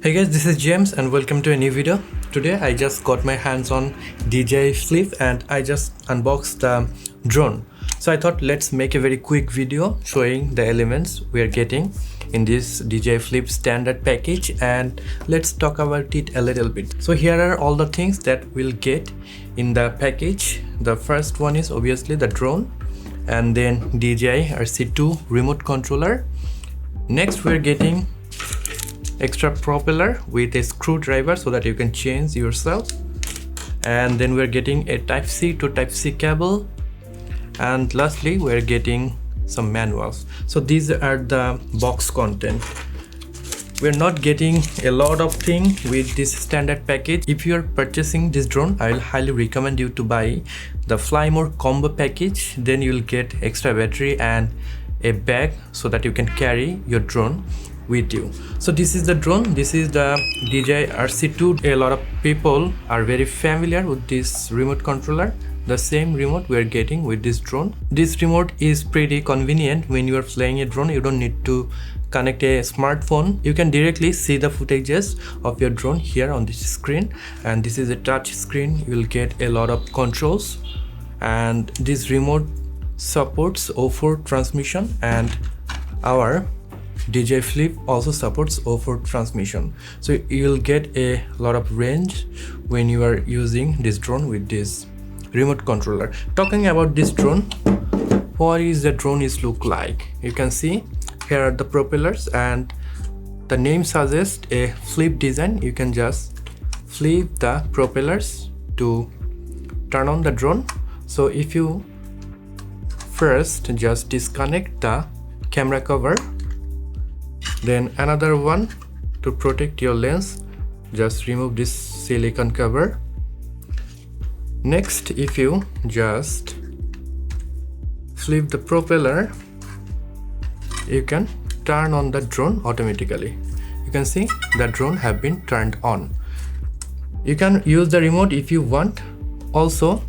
Hey guys, this is James and welcome to a new video. Today I just got my hands on DJI Flip and I just unboxed the drone. So I thought let's make a very quick video showing the elements we are getting in this DJI Flip standard package, and let's talk about it a little bit. So here are all the things that we'll get in the package. The first one is obviously the drone, and then DJI RC2 remote controller. Next we're getting extra propeller with a screwdriver so that you can change yourself, and then we're getting a type C to type C cable, and lastly we're getting some manuals. So these are the box content. We're not getting a lot of things with this standard package. If you're purchasing this drone, I'll highly recommend you to buy the Fly More combo package. Then you'll get extra battery and a bag so that you can carry your drone with you. So this is the drone. This is the DJI RC2. A lot of people are very familiar with this remote controller, the same remote we are getting with this drone. This remote is pretty convenient when you are flying a drone. You don't need to connect a smartphone. You can directly see the footages of your drone here on this screen, and this is a touch screen. You will get a lot of controls, and this remote supports O4 transmission, and our DJI Flip also supports O4 transmission. So you will get a lot of range when you are using this drone with this remote controller. Talking about this drone, what is the drone is look like? You can see here are the propellers, and the name suggests a flip design. You can just flip the propellers to turn on the drone. So if you first just disconnect the camera cover, then another one to protect your lens, just remove this silicone cover. Next, if you just flip the propeller, you can turn on the drone automatically. You can see the drone have been turned on. You can use the remote if you want. Also,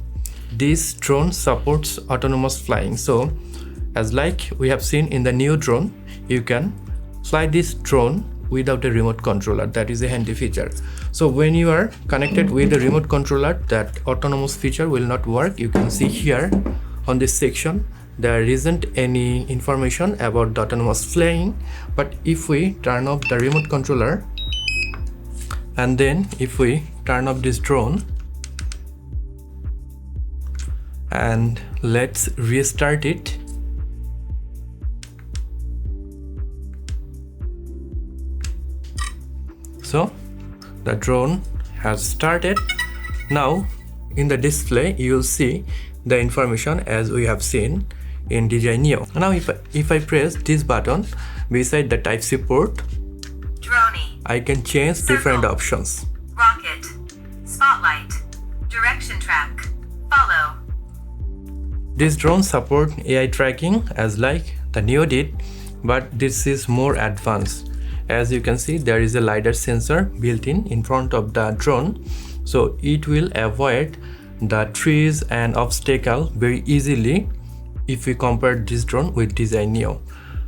this drone supports autonomous flying. So as like we have seen in the new drone, you can fly this drone without a remote controller. That is a handy feature. So when you are connected with the remote controller, that autonomous feature will not work. You can see here on this section there isn't any information about the autonomous flying. But if we turn off the remote controller, and then if we turn off this drone and let's restart it, so the drone has started. Now in the display you will see the information as we have seen in DJI Neo. Now if I press this button beside the type C port, Droney, I can change circle, different options. rocket, spotlight, direction track, follow. This drone support AI tracking as like the Neo did, but this is more advanced. As you can see, there is a LiDAR sensor built in front of the drone, so it will avoid the trees and obstacle very easily if we compare this drone with DJI Neo.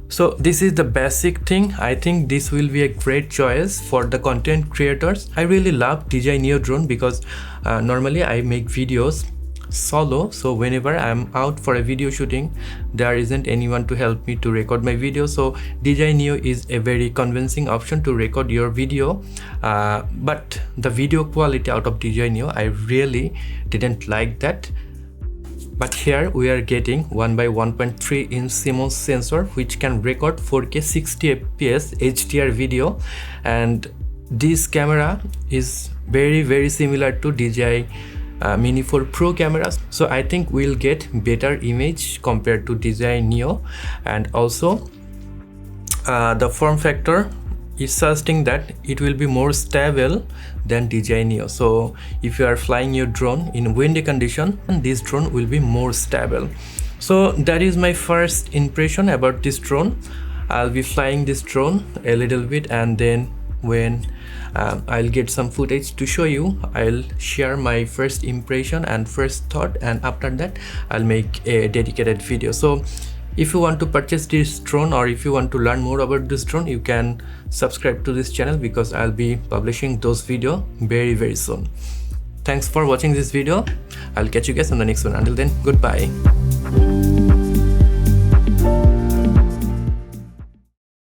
So this is the basic thing. I think this will be a great choice for the content creators. I really love DJI Neo drone because normally I make videos solo, so whenever I'm out for a video shooting, there isn't anyone to help me to record my video. So DJI Neo is a very convincing option to record your video, but the video quality out of DJI Neo I really didn't like that. But here we are getting 1x1.3 inch CMOS sensor which can record 4K 60 fps HDR video, and this camera is very similar to DJI Mini 4 Pro cameras. So I think we'll get better image compared to DJI Neo, and also the form factor is suggesting that it will be more stable than DJI Neo. So if you are flying your drone in windy condition, this drone will be more stable. So that is my first impression about this drone. I'll be flying this drone a little bit, and then when I'll get some footage to show you, I'll share my first impression and first thought, and after that I'll make a dedicated video. So If you want to purchase this drone or if you want to learn more about this drone, you can subscribe to this channel because I'll be publishing those videos very soon. Thanks for watching this video. I'll catch you guys on the next one. Until then, goodbye.